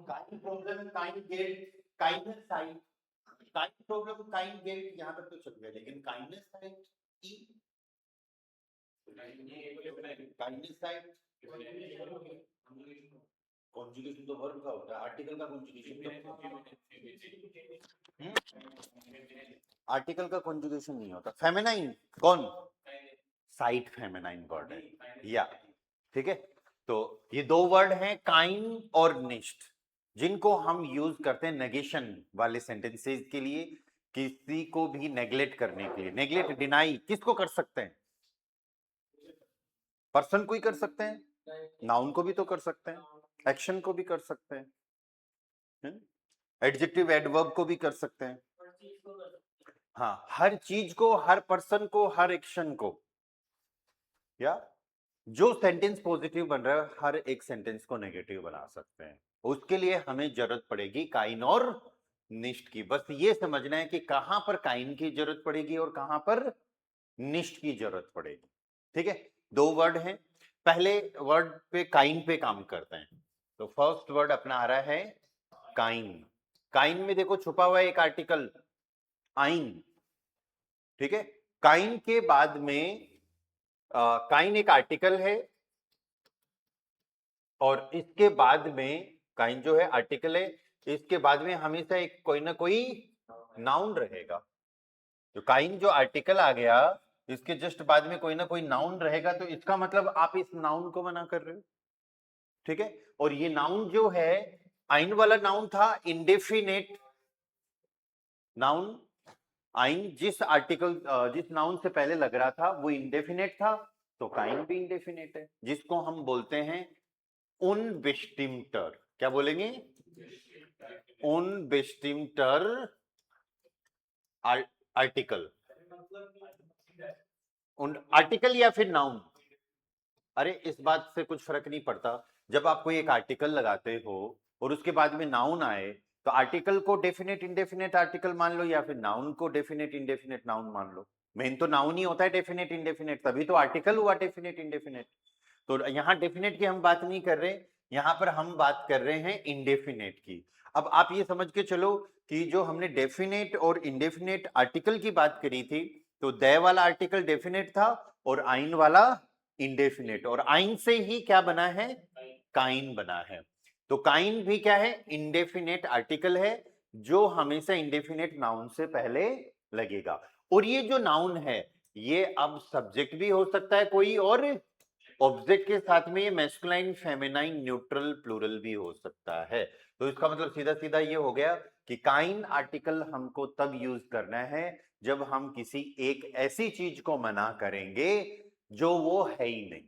Kine प्रॉब्लम काइन गेट काइनस साइट काइन प्रॉब्लम काइन गेट यहाँ तक तो चल गया, लेकिन काइनस साइट ई काइनस साइट कॉन्जुगेशन तो वर्ब का होता है, आर्टिकल का कॉन्जुगेशन आर्टिकल का कॉन्जुगेशन नहीं होता। फेमिनाइन कौन? साइट फेमिनाइन वर्ड है या, ठीक है। तो ये दो वर्ड हैं काइन और निष्ठ, जिनको हम यूज करते हैं नेगेशन वाले सेंटेंसेस के लिए, किसी को भी नेग्लेक्ट करने के लिए। नेग्लेक्ट डिनाई किसको कर सकते हैं? पर्सन को ही कर सकते हैं, नाउन को भी तो कर सकते हैं, एक्शन को भी कर सकते हैं, एडजेक्टिव एडवर्ब को भी कर सकते हैं। हाँ, हर चीज को, हर पर्सन को, हर एक्शन को, या जो सेंटेंस पॉजिटिव बन रहा है हर एक सेंटेंस को नेगेटिव बना सकते हैं। उसके लिए हमें जरूरत पड़ेगी काइन और निष्ठ की। बस ये समझना है कि कहां पर काइन की जरूरत पड़ेगी और कहां पर निष्ठ की जरूरत पड़ेगी। ठीक है, दो वर्ड हैं, पहले वर्ड पे काइन पे काम करते हैं। तो फर्स्ट वर्ड अपना आ रहा है काइन। काइन में देखो छुपा हुआ है एक आर्टिकल आइन, ठीक है। काइन के बाद में काइन एक आर्टिकल है और इसके बाद में काइन जो है आर्टिकल है, इसके बाद में हमेशा एक कोई ना कोई नाउन रहेगा। तो काइन जो आर्टिकल आ गया, इसके जस्ट बाद में कोई ना कोई नाउन रहेगा, तो इसका मतलब आप इस नाउन को मना कर रहे हो, ठीक है। और ये नाउन जो है, आइन वाला नाउन था इंडेफिनेट नाउन। आइन जिस आर्टिकल जिस नाउन से पहले लग रहा था वो इंडेफिनेट था, तो काइन भी इंडेफिनेट है, जिसको हम बोलते हैं उनबेस्टिमटर। क्या बोलेंगे? उनबेस्टिमटर आर्टिकल। आर्टिकल या फिर नाउन, अरे इस बात से कुछ फर्क नहीं पड़ता। जब आप कोई एक आर्टिकल लगाते हो और उसके बाद में नाउन आए, तो आर्टिकल को डेफिनेट इंडेफिनेट आर्टिकल मान लो या फिर नाउन को डेफिनेट इंडेफिनेट नाउन मान लो। मेन तो नाउन ही होता है डेफिनेट इंडेफिनेट, तभी तो आर्टिकल हुआ डेफिनेट इंडेफिनेट। तो यहाँ डेफिनेट की हम बात नहीं कर रहे, यहाँ पर हम बात कर रहे हैं इंडेफिनेट की। अब आप ये समझ के चलो कि जो हमने डेफिनेट और इंडेफिनेट आर्टिकल की बात करी थी, तो दे वाला आर्टिकल डेफिनेट था और आइन वाला इंडेफिनेट, और आइन से ही क्या बना है? काइन बना है। तो काइन भी क्या है? इंडेफिनेट आर्टिकल है, जो हमेशा इंडेफिनेट नाउन से पहले लगेगा। और ये जो नाउन है, ये अब सब्जेक्ट भी हो सकता है कोई, और ऑब्जेक्ट के साथ में ये मैस्कुलाइन, फेमिनाइन, न्यूट्रल, प्लूरल भी हो सकता है। तो इसका मतलब सीधा सीधा ये हो गया कि काइन आर्टिकल हमको तब यूज करना है जब हम किसी एक ऐसी चीज को मना करेंगे जो वो है ही नहीं,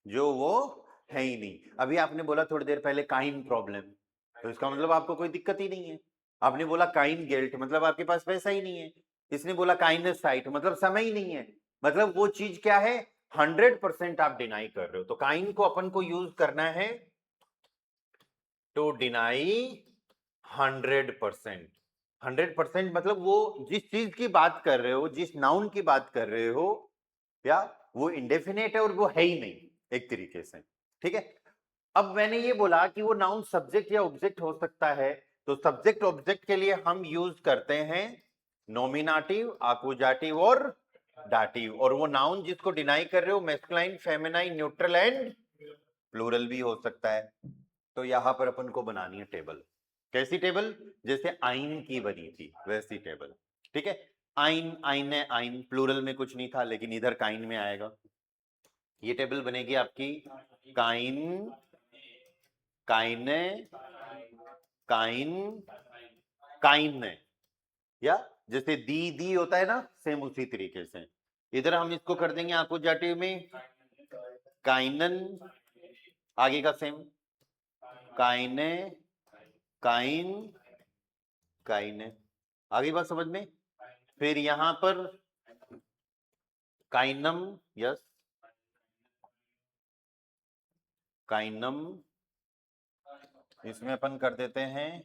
जो वो है ही नहीं। अभी आपने बोला थोड़ी देर पहले काइन प्रॉब्लम, तो इसका मतलब आपको कोई दिक्कत ही नहीं है। आपने बोला काइन गिल्ट, मतलब आपके पास पैसा ही नहीं है। इसने बोला काइनस साइट, मतलब समय ही नहीं है। मतलब वो चीज क्या है? 100% आप डिनाई कर रहे हो। तो काइन को अपन को यूज करना है टू डिनाई 100%। 100% मतलब वो जिस चीज की बात कर रहे हो, जिस नाउन की बात कर रहे हो, या वो इंडेफिनेट है और वो है ही नहीं एक तरीके से, ठीक है। अब मैंने ये बोला कि वो नाउन सब्जेक्ट या ऑब्जेक्ट हो सकता है, तो सब्जेक्ट ऑब्जेक्ट के लिए हम यूज करते हैं नॉमिनाटिव, आकुजाटिव और डाटिव। और वो नाउन जिसको डिनाई कर रहे हो, masculine, feminine, neutral and plural भी हो सकता है। तो यहां पर अपन को बनानी है टेबल। कैसी टेबल? जैसे आइन की बनी थी वैसी टेबल, ठीक है। आइन, आइने, आइन, प्लूरल में कुछ नहीं था, लेकिन इधर काइन में आएगा। ये टेबल बनेगी आपकी काइन, काइने, काइन, काइन, या जैसे दी दी होता है ना, सेम उसी तरीके से इधर हम इसको कर देंगे आकुजाटिव में काइनन, आगे का सेम काइने, काइन, काइने। आगे बात समझ में? फिर यहां पर काइनम, यस, काइनम, इसमें अपन कर देते हैं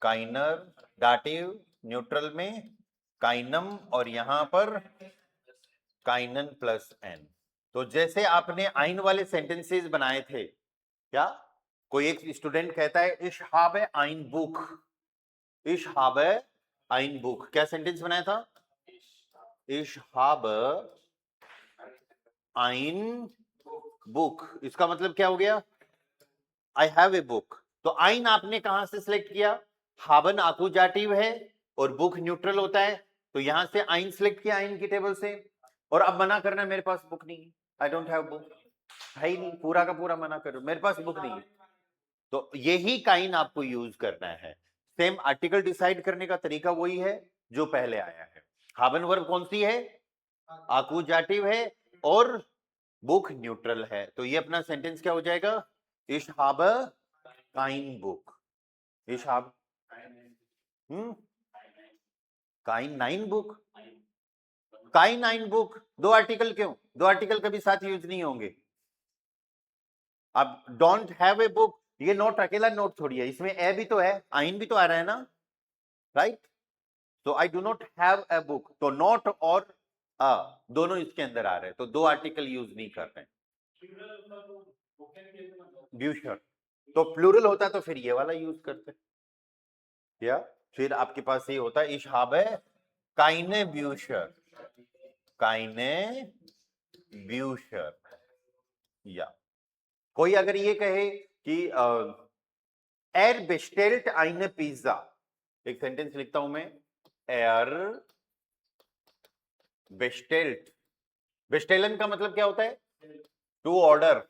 काइनर, डाटिव, न्यूट्रल में काइनम, और यहां पर काइनन प्लस एन। तो जैसे आपने आइन वाले सेंटेंसेस बनाए थे, क्या कोई एक स्टूडेंट कहता है इश habe ein Buch, इश habe ein Buch, क्या सेंटेंस बनाया था? इश habe ein Buch, इसका मतलब क्या हो गया? I have a book. तो आइन आपने कहां से सिलेक्ट किया? हाबन आकुजाटिव है और बुक न्यूट्रल होता है, तो यहां से आइन सिलेक्ट किया आइन की टेबल से। और अब मना करना मेरे पास बुक नहीं है, आई डोंट हैव बुक, है ही नहीं, पूरा का पूरा मना करो, मेरे पास बुक नहीं है। तो यही काइन आपको यूज करना है। सेम आर्टिकल डिसाइड करने का तरीका वही है जो पहले आया है। हाबन वर्ब कौन सी है? आकुजाटिव है और बुक न्यूट्रल है, तो ये अपना सेंटेंस क्या हो जाएगा? Ich habe kein Buch. Ich habe kein nein Buch. kein nein Buch. दो आर्टिकल क्यों? दो आर्टिकल कभी साथ यूज नहीं होंगे। अब डोंट हैव ए बुक, ये नोट अकेला नोट थोड़ी है, इसमें ए भी तो है, आइन भी तो आ रहा है ना, राइट? तो I do not have a book, तो नॉट और अ दोनों इसके अंदर आ रहे हैं, तो दो आर्टिकल यूज नहीं कर रहे हैं। ब्यूशर, तो प्लूरल होता तो फिर ये वाला यूज करते, या फिर आपके पास ये होता है इश habe keine Bücher, keine Bücher। या कोई अगर ये कहे कि er bestellt eine Pizza, एक सेंटेंस लिखता हूं मैं, er bestellt, bestellen का मतलब क्या होता है? टू ऑर्डर,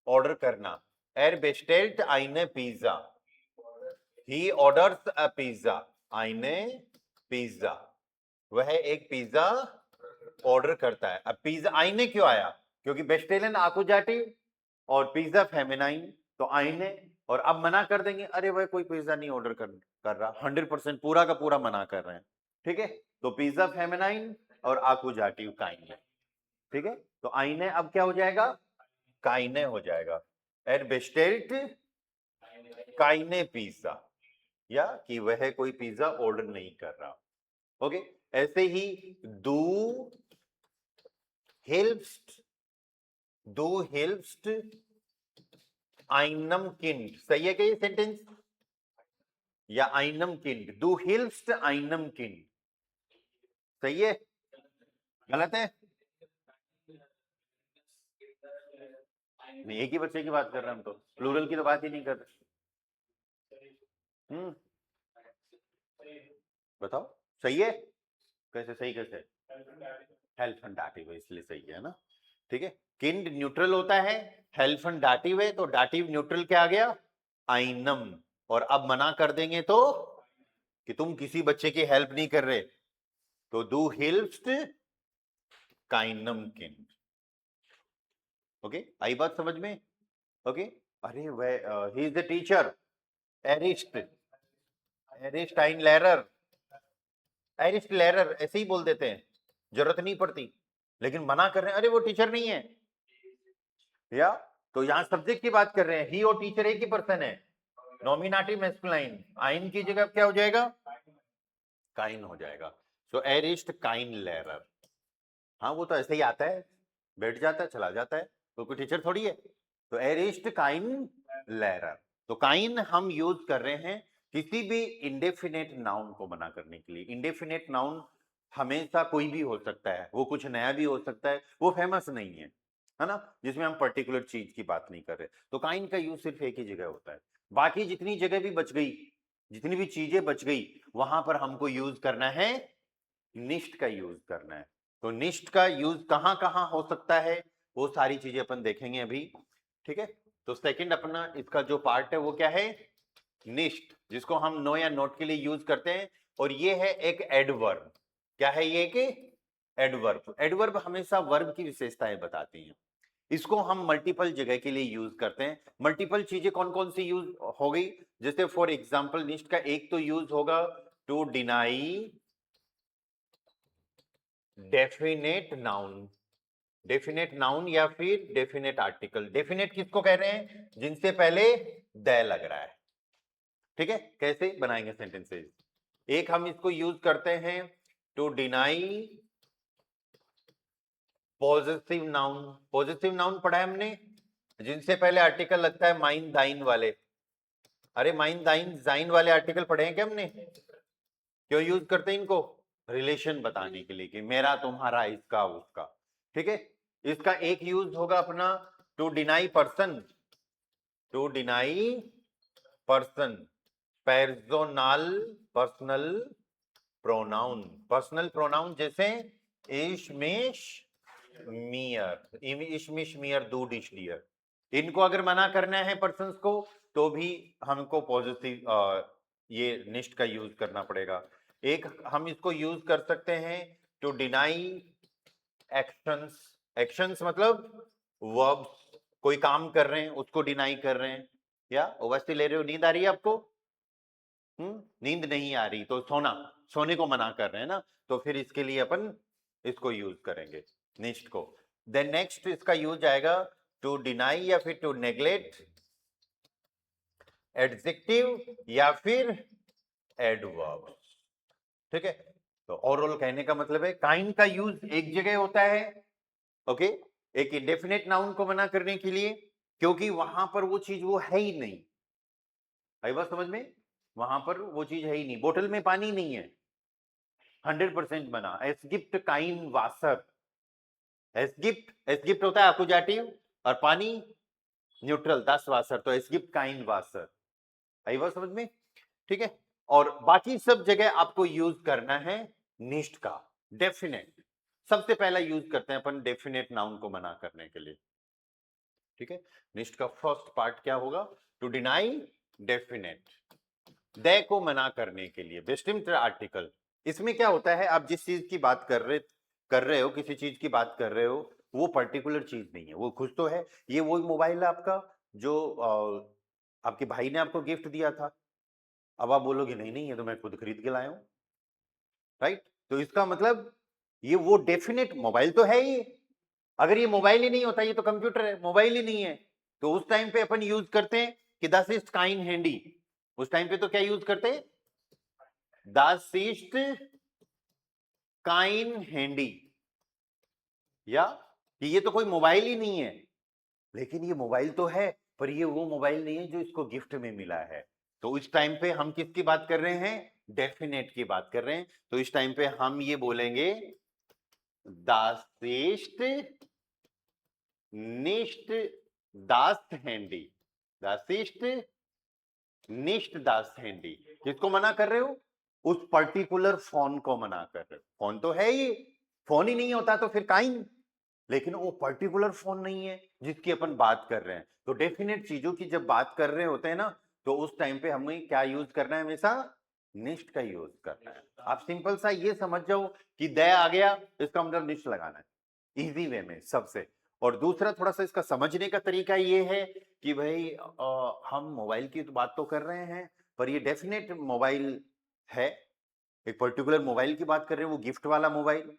ऑर्डर करना। er bestellt eine Pizza, he orders a pizza, eine Pizza, वह एक पिज्जा ऑर्डर करता है। अब पिज्जा आईने क्यों आया? क्योंकि बेस्टेलन आकुजाटिव और पिज्जा फेमिनाइन, तो आईने। और अब मना कर देंगे, अरे भाई कोई पिज्जा नहीं ऑर्डर कर रहा, 100% पूरा का पूरा मना कर रहे हैं, ठीक है? तो पिज्जा फेमिनाइन और आकुजाटिव काइने, ठीक है? तो आईने अब क्या हो जाएगा? काइने हो जाएगा। एर बेस्टेल्ट काइने पिज्जा, या कि वह कोई पिज्जा ऑर्डर नहीं कर रहा। ओके, ऐसे ही दू हेल्प्स्ट, दू हेल्प्स्ट आइनम किंड, सही है क्या ये सेंटेंस? या आइनम किंड, दू हेल्प्स्ट आइनम किंड, सही है? गलत है? नहीं, एक ही बच्चे की बात कर रहे हैं हम, तो प्लूरल की तो बात ही नहीं कर रहे। बताओ सही है? कैसे सही? कैसे? हेल्प एंड डाटिव है इसलिए सही है ना, ठीक है? किंड न्यूट्रल होता है, हेल्प एंड डाटिव है, तो डाटिव न्यूट्रल क्या आ गया? आइनम। और अब मना कर देंगे तो कि तुम किसी बच्चे की हेल्प नहीं कर रहे, तो डू हेल्प्स्ट काइनम किंड। ओके, आई बात समझ में? ओके, अरे वह ही इज द टीचर, एरिस्ट, एरिस्टाइन लेरर, एरिस्ट लेरर ऐसे ही बोल देते हैं, जरूरत नहीं पड़ती, लेकिन मना कर रहे हैं, अरे वो टीचर नहीं है। या तो यहां सब्जेक्ट की बात कर रहे हैं, ही और टीचर एक ही पर्सन है, नॉमिनेटिव मैस्कुलाइन, आइन की जगह क्या हो जाएगा? काइन हो जाएगा। सो एरिस्ट काइन लेरर, हाँ वो तो ऐसे ही आता है, बैठ जाता है चला जाता है, तो कोई टीचर थोड़ी है। तो एरिस्ट काइन लेरर, तो काइन हम यूज कर रहे हैं किसी भी इंडेफिनेट नाउन को मना करने के लिए। इंडेफिनेट नाउन हमेशा कोई भी हो सकता है, वो कुछ नया भी हो सकता है, वो फेमस नहीं है ना, जिसमें हम पर्टिकुलर चीज की बात नहीं कर रहे। तो काइन का यूज सिर्फ एक ही जगह होता है, बाकी जितनी जगह भी बच गई, जितनी भी चीजें बच गई, वहां पर हमको यूज करना है, निष्ठ का यूज करना है। तो निष्ठ का यूज कहां कहां हो सकता है, वो सारी चीजें अपन देखेंगे अभी, ठीक है? तो सेकंड अपना इसका जो पार्ट है वो क्या है? निष्ठ, जिसको हम नो या नोट के लिए यूज करते हैं। और ये है एक एडवर्ब, क्या है ये? कि एडवर्ब। एडवर्ब हमेशा वर्ब की विशेषताएं बताती हैं, इसको हम मल्टीपल जगह के लिए यूज करते हैं। मल्टीपल चीजें कौन कौन सी यूज हो गई? जैसे फॉर एग्जांपल निष्ठ का एक तो यूज होगा to deny definite noun, definite noun या फिर डेफिनेट आर्टिकल। डेफिनेट किसको कह रहे हैं? जिनसे पहले द लग रहा है, ठीक है? कैसे बनाएंगे सेंटेंसेस? एक हम इसको यूज करते हैं to deny positive noun. Positive noun पढ़ा है हमने, जिनसे पहले आर्टिकल लगता है माइन दाइन वाले। अरे माइन दाइन जाइन वाले आर्टिकल पढ़े हैं क्या हमने? क्यों यूज करते हैं इनको? रिलेशन बताने के लिए कि मेरा तुम्हारा इसका उसका। ठीक है, इसका एक यूज होगा अपना to deny person, to deny person, personal, personal pronoun, personal pronoun जैसे इशमिश मियर, इशमिश मियर दूड इश डियर, इनको अगर मना करना है पर्सन्स को तो भी हमको पॉजिटिव ये निष्ठ का यूज करना पड़ेगा। एक हम इसको यूज कर सकते हैं टू डिनाई एक्शंस, एक्शंस मतलब वर्ब्स, कोई काम कर रहे हैं उसको डिनाई कर रहे हैं। या ओवस्ती ले रहे हो, नींद आ रही है आपको? नींद नहीं आ रही तो सोना, सोने को मना कर रहे हैं ना, तो फिर इसके लिए अपन इसको यूज करेंगे निष्ठ को। देन नेक्स्ट इसका यूज आएगा टू डिनाई या फिर टू नेग्लेक्ट एडजेक्टिव या फिर एडवर्ब। ठीक है, तो ओवरऑल कहने का मतलब है काइंड का यूज एक जगह होता है, ओके, एक इंडेफिनेट नाउन को मना करने के लिए, क्योंकि वहां पर वो चीज वो है ही नहीं। आई बात समझ में? वहां पर वो चीज है ही नहीं, बोतल में पानी नहीं है, 100% मना। एस गिफ्ट काइन वासर, एस गिफ्ट होता है अकुजाटिव और पानी न्यूट्रल 10 वासर, तो एस गिफ्ट काइन वासर। आई बात समझ में? ठीक है, और बाकी सब जगह आपको यूज करना है निष्ठ का, डेफिनेट। सबसे पहला यूज करते हैं अपन डेफिनेट नाउन को मना करने के लिए। ठीक है, निष्ठ का फर्स्ट पार्ट क्या होगा? टू डिनाई डेफिनेट, दे को मना करने के लिए बेस्टिम्ड आर्टिकल। इसमें क्या होता है, आप जिस चीज की बात कर रहे हो, किसी चीज की बात कर रहे हो, वो पर्टिकुलर चीज नहीं है, वो कुछ तो है। ये वही मोबाइल है आपका जो आपके भाई ने आपको गिफ्ट दिया था। अब आप बोलोगे नहीं नहीं ये तो मैं खुद खरीद के लाया हूं, राइट? तो इसका मतलब ये वो डेफिनेट मोबाइल तो है ही। अगर ये मोबाइल ही नहीं होता, ये तो कंप्यूटर है, मोबाइल ही नहीं है, तो उस टाइम पे अपन यूज करते हैं कि दस इज काइन हैंडी। उस टाइम पे तो क्या यूज करते हैं? दस इज काइन हैंडी, या कि ये तो कोई मोबाइल ही नहीं है। लेकिन ये मोबाइल तो है, पर ये वो मोबाइल नहीं है जो इसको गिफ्ट में मिला है। तो इस टाइम पे हम किसकी बात कर रहे हैं? डेफिनेट की बात कर रहे हैं। तो इस टाइम पे हम ये बोलेंगे दासिस्ट निष्ठ दास हैंडी, दासिस्ट निष्ठ दास हैंडी। किसको मना कर रहे हो? उस पर्टिकुलर फोन को मना कर रहे हो। फोन तो है ही, फोन ही नहीं होता तो फिर काइन, लेकिन वो पर्टिकुलर फोन नहीं है जिसकी अपन बात कर रहे हैं। तो डेफिनेट चीजों की जब बात कर रहे होते हैं ना, तो उस टाइम पे हमें क्या यूज करना है? हमेशा निष्ठ का यूज करना है। आप सिंपल सा ये समझ जाओ कि दया आ गया, इसका मतलब निष्ठ लगाना है, इजी वे में सबसे। और दूसरा थोड़ा सा इसका समझने का तरीका ये है कि भाई हम मोबाइल की तो बात तो कर रहे हैं, पर ये डेफिनेट मोबाइल है, एक पर्टिकुलर मोबाइल की बात कर रहे हैं, वो गिफ्ट वाला मोबाइल,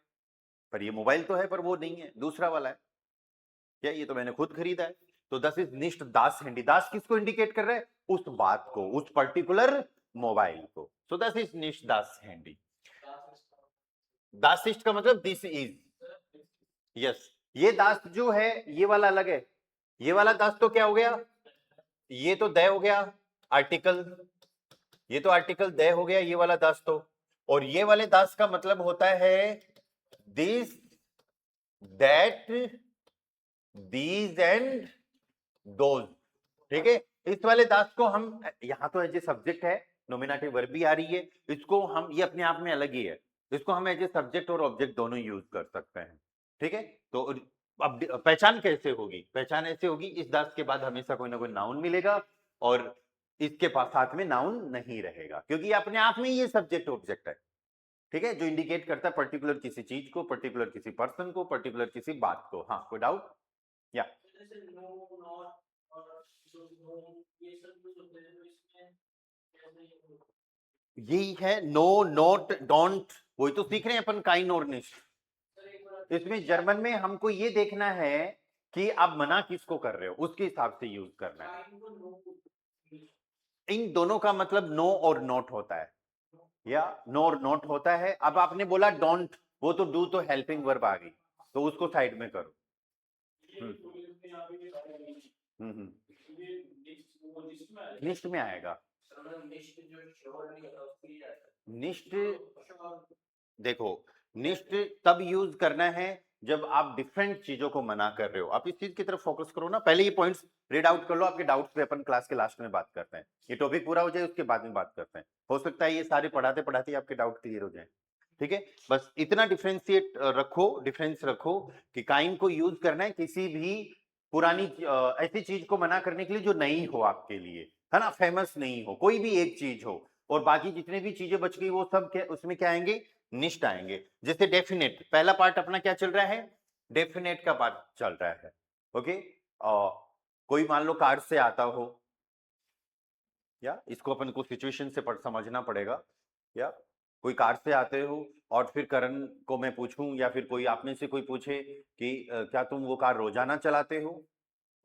पर ये मोबाइल तो है पर वो नहीं है, दूसरा वाला है। क्या ये तो मैंने खुद खरीदा है। तो दस इज निष्ठ दास हैंडी, दास किसको इंडिकेट कर रहा है? उस बात को, उस पर्टिकुलर मोबाइल को। सो दस इज निष्ठ दास हैंडी। दासिस्ट का मतलब दिस इज, यस। ये दास जो है ये वाला अलग है, ये वाला दास तो क्या हो गया? ये तो दय हो गया आर्टिकल, ये तो आर्टिकल दय हो गया, ये वाला दास तो। और ये वाले दास का मतलब होता है this, that, these and those. ठीक है, इस वाले दास को हम यहां तो एज ए सब्जेक्ट है, नॉमिनेटिव वर्ब भी आ रही है, इसको हम, ये अपने आप में अलग ही है, इसको हम एज ए सब्जेक्ट और ऑब्जेक्ट दोनों यूज कर सकते हैं। ठीक है, तो अब पहचान कैसे होगी? पहचान ऐसे होगी, इस दास के बाद हमेशा कोई ना कोई नाउन मिलेगा और इसके पास साथ में नाउन नहीं रहेगा, क्योंकि अपने आप में ये सब्जेक्ट ऑब्जेक्ट है। ठीक है, जो इंडिकेट करता है पर्टिकुलर किसी चीज को, पर्टिकुलर किसी पर्सन को, पर्टिकुलर किसी बात को। हाँ, कोई डाउट? या यही है नो नोट डोंट, वही तो सीख रहे हैं अपन काइन और निष्ठ। इसमें जर्मन में हमको ये देखना है कि आप मना किसको कर रहे हो, उसके हिसाब से यूज करना है। इन दोनों का मतलब नो और नोट होता है, या नो और नोट होता है। अब आपने बोला डोंट, वो तो डू तो हेल्पिंग वर्ब आ गई, तो उसको साइड में करो। निष्ठ में आएगा। निष्ठ देखो, निष्ठ तब यूज करना है जब आप डिफरेंट चीजों को मना कर रहे हो। आप इस चीज की तरफ फोकस करो ना, पहले ये पॉइंट्स रीड आउट कर लो, आपके डाउट्स पे अपन क्लास के लास्ट में बात करते हैं। ये टॉपिक पूरा हो जाए उसके बाद में बात करते हैं, हो सकता है ये सारे पढ़ाते पढ़ाते आपके डाउट क्लियर हो जाए। ठीक है, बस इतना डिफरेंशिएट रखो, डिफरेंस रखो कि काइन को यूज करना है किसी भी पुरानी ऐसी चीज को मना करने के लिए जो नई हो आपके लिए, है ना, फेमस नहीं हो, कोई भी एक चीज हो, और बाकी जितने भी चीजें बच गई वो सब क्या उसमें क्या आएंगे, निष्ठ आएंगे। जैसे डेफिनेट, पहला पार्ट अपना क्या चल रहा है, डेफिनेट का पार्ट चल रहा है। ओके, कोई मान लो कार से आता हो, या इसको अपन को सिचुएशन से समझना पड़ेगा, या कोई कार से आते हो और फिर करण को मैं पूछूं या फिर कोई आप में से कोई पूछे कि क्या तुम वो कार रोजाना चलाते हो,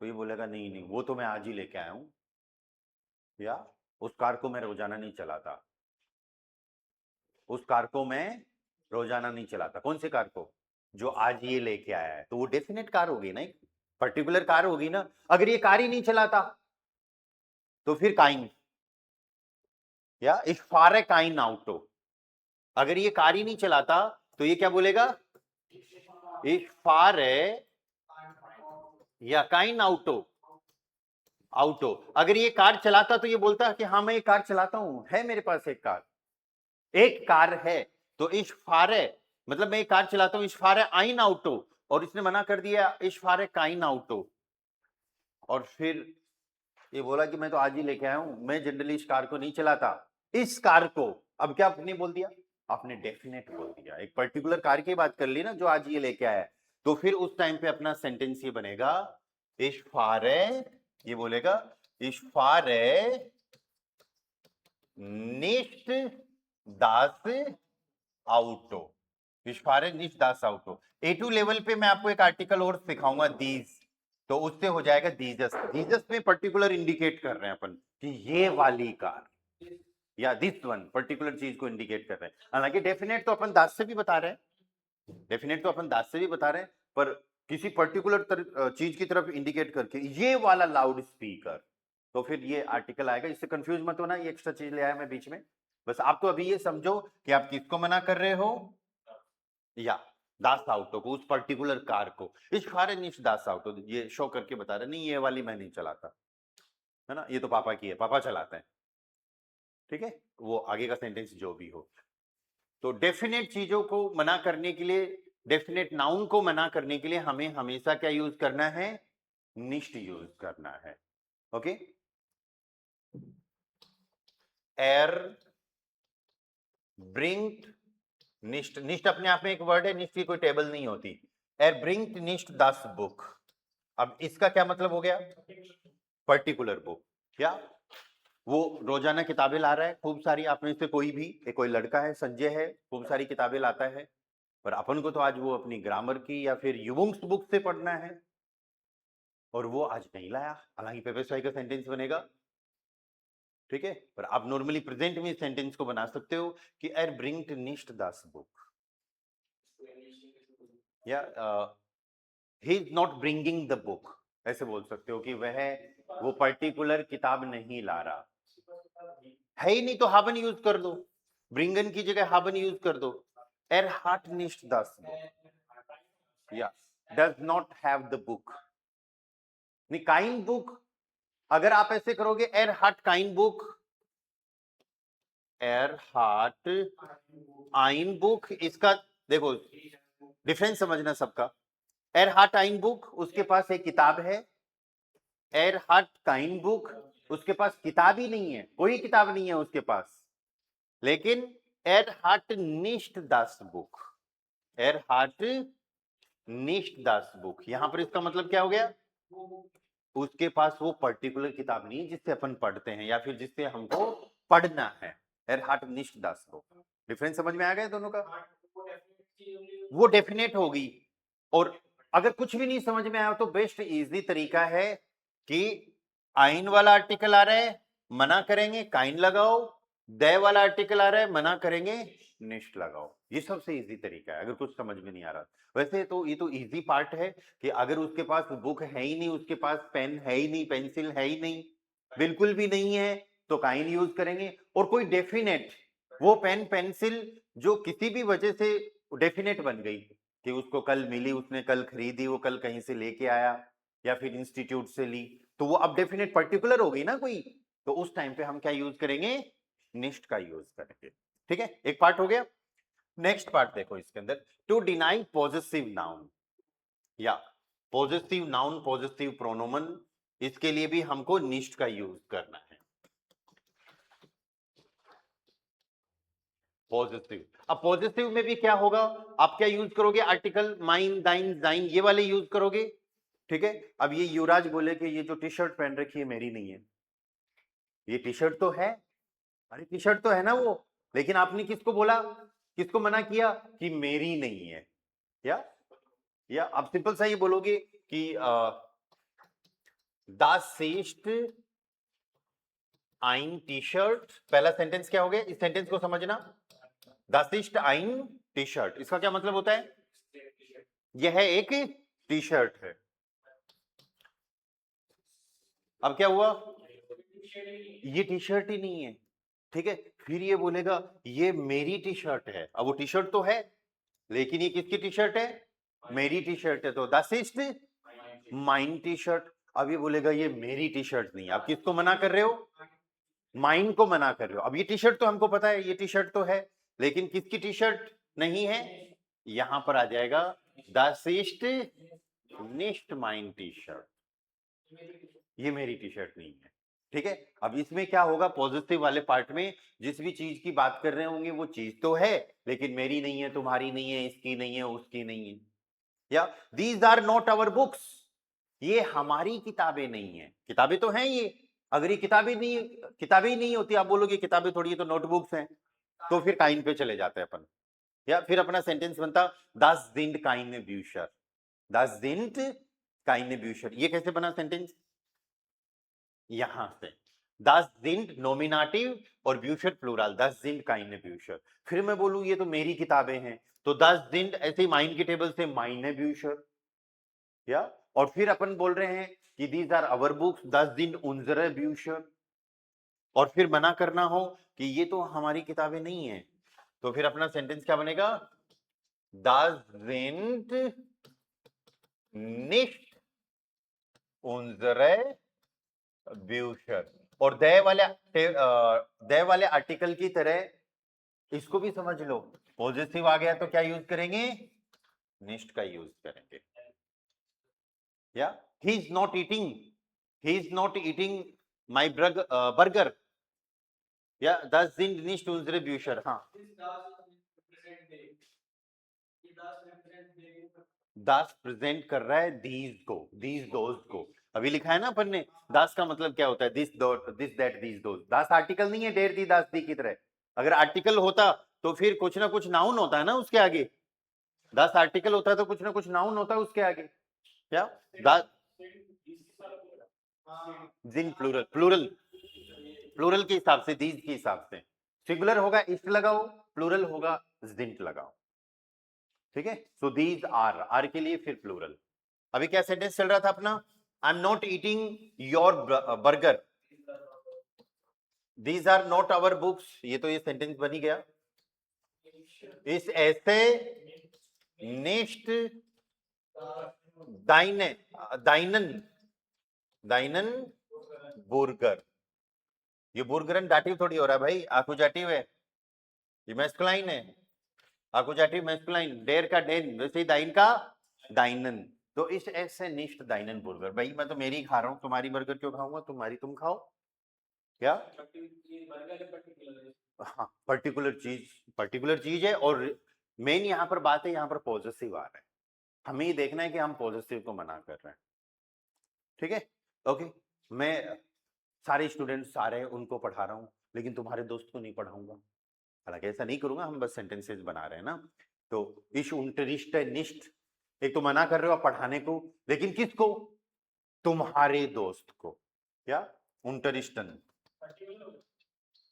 तो ये बोलेगा नहीं नहीं वो तो मैं आज ही लेके आया हूं, या उस कार को मैं रोजाना नहीं चलाता, उस कार को मैं रोजाना नहीं चलाता। कौन से कार को, जो आज ये लेके आया है, तो वो डेफिनेट कार होगी ना, एक पर्टिकुलर कार होगी ना। अगर ये कार ही नहीं चलाता तो फिर काइन, या इफ फार काइन आउटो, अगर ये कार ही नहीं चलाता तो ये क्या बोलेगा, इफ फार या काइन आउटो, आउटो। अगर ये कार चलाता तो ये बोलता कि हाँ मैं ये कार चलाता हूं, है मेरे पास एक कार, एक कार है। तो इश फारे मतलब मैं एक कार चलाता हूं, इश फारे आइन आउटो, और इसने मना कर दिया इश फारे काइन आउटो, और फिर ये बोला कि मैं तो आज ही लेके आया हूं, मैं जनरली इस कार को नहीं चलाता, इस कार को। अब क्या आपने बोल दिया, आपने डेफिनेट बोल दिया, एक पर्टिकुलर कार की बात कर ली ना जो आज ये लेके आया है। तो फिर उस टाइम पे अपना सेंटेंस ये बनेगा, इश फारे, ये बोलेगा इश फारे निष्ठ दास आउटो, इश फारे निष्ठ दास आउटो। A2 लेवल पे मैं आपको एक आर्टिकल और सिखाऊंगा, दीज, तो उससे हो जाएगा दीजस। दीजस में पर्टिकुलर इंडिकेट कर रहे हैं अपन कि ये वाली कार, या दिस वन, पर्टिकुलर चीज को इंडिकेट कर रहे हैं। हालांकि डेफिनेट तो अपन दास से भी बता रहे हैं, डेफिनेट तो अपन दास से भी बता रहे हैं, पर किसी पर्टिकुलर चीज की तरफ इंडिकेट करके ये वाला लाउड स्पीकर, तो फिर ये आर्टिकल आएगा। इससे कंफ्यूज मत होना, ये एक्स्ट्रा चीज ले आया मैं बीच में। बस आप तो अभी ये समझो कि आप किसको मना कर रहे हो, या दास आउटो को, उस पर्टिकुलर कार को। इस फारे निश दास आउटो, ये शो करके बता रहे नहीं ये वाली मैं नहीं चलाता, है ना, ये तो पापा की है, पापा चलाते हैं। ठीक है, वो आगे का सेंटेंस जो भी हो। तो डेफिनेट चीजों को मना करने के लिए, डेफिनेट नाउन को मना करने के लिए हमें हमेशा क्या यूज करना है, निष्ठ यूज करना है। ओके, एर ब्रिंग निष्ठ, निष्ठ अपने आप में एक वर्ड है, निष्ठ की कोई टेबल नहीं होती। एर ब्रिंग निष्ठ दास बुक, अब इसका क्या मतलब हो गया, पर्टिकुलर बुक, क्या वो रोजाना किताबें ला रहा है खूब सारी, आप में से कोई भी, कोई लड़का है संजय है, खूब सारी किताबें लाता है, पर अपन को तो आज वो अपनी ग्रामर की या फिर युवंश बुक से पढ़ना है, और वो आज नहीं लाया, हालांकि पेपेस्वाई का सेंटेंस बनेगा। ठीक है, पर आप नॉर्मली प्रेजेंट में सेंटेंस को बना सकते हो कि एर ब्रिंग्ट निष्ठ दास बुक, या he is not bringing the book, ऐसे बोल सकते हो कि वह वो पर्टिकुलर किताब नहीं ला रहा है ही नहीं, तो हाबन यूज कर दो, ब्रिंगन की जगह हाबन यूज कर दो। एर हार्ट निष्ठ दास बुक, या does not have the book, नहीं काइन बुक, अगर आप ऐसे करोगे एर हार्ट काइन बुक, एर हार्ट आइन बुक, इसका देखो डिफरेंस समझना सबका। एर हार्ट आइन बुक, उसके पास एक किताब है, एर हार्ट काइन बुक, उसके पास किताब ही नहीं है, कोई किताब नहीं है उसके पास, लेकिन एर हार्ट निष्ठ दास बुक, एर हार्ट निष्ठ दास बुक, यहां पर इसका मतलब क्या हो गया, उसके पास वो पर्टिकुलर किताब नहीं है जिससे अपन पढ़ते हैं या फिर जिससे हमको पढ़ना है, एर हार्ट निष्ठ दास बुक। डिफरेंस समझ में आ गया दोनों का, वो डेफिनेट होगी। और अगर कुछ भी नहीं समझ में आया तो बेस्ट इजी तरीका है कि आइन वाला आर्टिकल आ रहा है, मना करेंगे काइन लगाओ, दय वाला आर्टिकल आ रहा है, मना करेंगे निष्ठ लगाओ। ये सबसे इजी तरीका है अगर कुछ समझ में नहीं आ रहा। वैसे तो ये तो इजी पार्ट है कि अगर उसके पास बुक है ही नहीं, उसके पास पेन है ही नहीं, पेंसिल है ही नहीं, बिल्कुल भी नहीं है, तो काइन यूज करेंगे। और कोई डेफिनेट वो पेन पेंसिल जो किसी भी वजह से डेफिनेट बन गई कि उसको कल मिली, उसने कल खरीदी, वो कल कहीं से लेके आया या फिर इंस्टीट्यूट से ली, तो वो अब डेफिनेट पर्टिकुलर हो गई ना कोई, तो उस टाइम पे हम क्या यूज करेंगे, निष्ठ का यूज करेंगे। ठीक है, एक पार्ट हो गया। नेक्स्ट पार्ट देखो इसके अंदर, टू डिनाई पॉजिटिव नाउन या पॉजिटिव नाउन, पॉजिटिव प्रोनोमन, इसके लिए भी हमको निष्ठ का यूज करना है। पॉजिटिव, अब पॉजिटिव में भी क्या होगा, आप क्या यूज करोगे, आर्टिकल माइन, दाइन, जाइन, ये वाले यूज करोगे। ठीक है, अब ये युवराज बोले कि ये जो टी शर्ट पहन रखी है मेरी नहीं है, ये टी शर्ट तो है, अरे टी शर्ट तो है ना वो, लेकिन आपने किसको बोला, किसको मना किया कि मेरी नहीं है। या आप सिंपल सा ये बोलोगे कि Das ist ein टी-शर्ट, पहला सेंटेंस क्या हो गया, इस सेंटेंस को समझना, Das ist ein टी-शर्ट, इसका क्या मतलब होता है, यह एक टी शर्ट है। अब क्या हुआ, ये टी शर्ट ही नहीं है। ठीक है, फिर ये बोलेगा ये मेरी टी शर्ट है, अब वो टी शर्ट तो है लेकिन ये किसकी टी शर्ट है, मेरी टी शर्ट है, तो Das ist mein T shirt. अब ये बोलेगा ये मेरी टी शर्ट नहीं है, आप किसको मना कर रहे हो, माइन को मना कर रहे हो। अब ये टी शर्ट तो हमको पता है ये टी शर्ट तो है, लेकिन किसकी टी शर्ट नहीं है, यहां पर आ जाएगा Das ist nicht mein T shirt, ये मेरी टी शर्ट नहीं है। ठीक है, अब इसमें क्या होगा, पॉजिटिव वाले पार्ट में जिस भी चीज की बात कर रहे होंगे वो चीज तो है लेकिन मेरी नहीं है, तुम्हारी नहीं है, इसकी नहीं है, उसकी नहीं है। या these are not our books, ये हमारी किताबें नहीं है, किताबें तो हैं ये, अगर ये किताबें ही नहीं होती, आप बोलोगे किताबें थोड़ी है तो नोटबुक्स हैं, तो फिर काइन पे चले जाते हैं अपन। या फिर अपना सेंटेंस बनता Das sind keine Bücher, Das sind keine Bücher, ये कैसे बना सेंटेंस, यहां से Das sind नोमिनेटिव और ब्यूशर plural, Das sind keine Bücher। फिर मैं बोलूं ये तो मेरी किताबें हैं, तो Das sind ऐसे माइन की टेबल से meine Bücher। या और फिर अपन बोल रहे हैं कि these are our books, Das sind unsere Bücher, और फिर मना करना हो कि ये तो हमारी किताबें नहीं है, तो फिर अपना सेंटेंस क्या बनेगा, Das sind nicht unsere Bücher। और दय वाले आर्टिकल की तरह इसको भी समझ लो, पॉजिटिव आ गया तो क्या यूज करेंगे, निष्ठ का यूज करेंगे। या he is not eating my burger, या Das sind nicht unsere Bücher। हाँ, दास प्रेजेंट कर रहा है दीज को, दीज दोस्त को, अभी लिखा है ना अपन ने, दास का मतलब क्या होता है, दिस दिस दैट दीज दोस्त। दास आर्टिकल नहीं है डेर दी दास दी की तरह, अगर आर्टिकल होता तो फिर कुछ ना कुछ नाउन होता है ना उसके आगे, दास आर्टिकल होता है तो कुछ ना कुछ नाउन होता है उसके आगे। क्या दास, जिन प्लूरल, प्लूरल के हिसाब से, दीज के हिसाब से, सिंगुलर होगा इस्ट लगाओ, प्लूरल होगा जिंट लगाओ। ठीक है, सो दीज आर के लिए फिर प्लूरल। अभी क्या सेंटेंस चल रहा था अपना, I am not eating your burger, these are not our books, ये तो ये सेंटेंस बन ही गया। इस ऐसे नेक्स्ट दाइने दाइनन दाइनन बुर्गर, ये बुर्गरन डाटिव थोड़ी हो रहा है भाई, आकुजाटिव है, ये मैस्कुलाइन है, आकुजाटिव मैस्कुलाइन, डेर का डेन, वैसे ही दाइन का दाइनन, तो इस ऐसे निष्ठ दाइनन बुर्गर, भाई मैं तो मेरी खा रहा हूं, तुम्हारी बर्गर क्यों खाऊंगा, तुम्हारी तुम खाओ। क्या, हाँ पर्टिकुलर चीज है, और मेन यहाँ पर बात है, यहाँ पर पॉजिटिव आ रहा है, हमें ये देखना है कि हम पॉजिटिव को मना कर रहे हैं। ठीक है, ओके, मैं सारे स्टूडेंट्स आ रहे हैं उनको पढ़ा रहा हूँ लेकिन तुम्हारे दोस्त को नहीं पढ़ाऊंगा, हालांकि ऐसा नहीं करूंगा, हम बस सेंटेंसेस बना रहे हैं ना। तो इश उनटरिष्ट निष्ठ, एक तो मना कर रहे हो आप पढ़ाने को, लेकिन किसको, तुम्हारे दोस्त को। क्या उनटरिष्टन,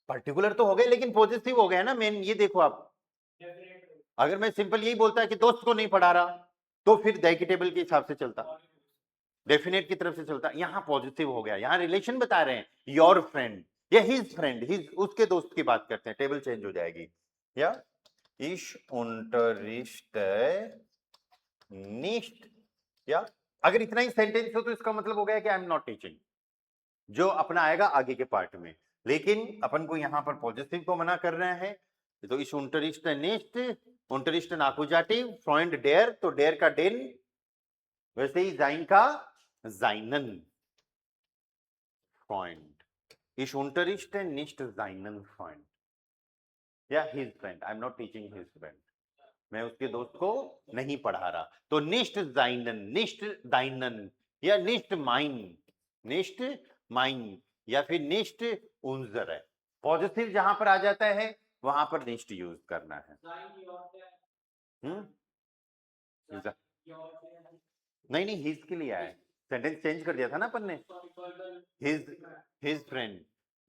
पर्टिकुलर तो हो गए लेकिन पॉजिटिव हो गया ना मेन, ये देखो आप। अगर मैं सिंपल यही बोलता है कि दोस्त को नहीं पढ़ा रहा, तो फिर दै की टेबल के हिसाब से चलता, डेफिनेट की तरफ से चलता। यहाँ पॉजिटिव हो गया, यहाँ रिलेशन बता रहे हैं, योर फ्रेंड या हिज फ्रेंड, हिज उसके दोस्त की बात करते हैं, टेबल चेंज हो जाएगी। या इश unterrichte nicht, या अगर इतना ही सेंटेंस हो तो इसका मतलब हो गया कि आई एम नॉट टीचिंग, जो अपना आएगा आगे के पार्ट में। लेकिन अपन को यहाँ पर पॉजिटिव को मना कर रहे हैं, तो इस unterrichte nicht, unterrichten Akkusativ, Freund der, तो der का den, वैसे ही जाइन का seinen Freund, ich unterrichte nicht seinen Freund, या his friend, I am not teaching his friend, मैं उसके दोस्त को नहीं पढ़ा रहा। तो nicht seinen, nicht deinen, या nicht mein, nicht mein, या फिर nicht unsere। पॉजिटिव जहां पर आ जाता है वहां पर nicht यूज करना है। नहीं नहीं, हिज के लिए आया, सेंटेंस चेंज कर दिया था ना अपन ने, हिज फ्रेंड,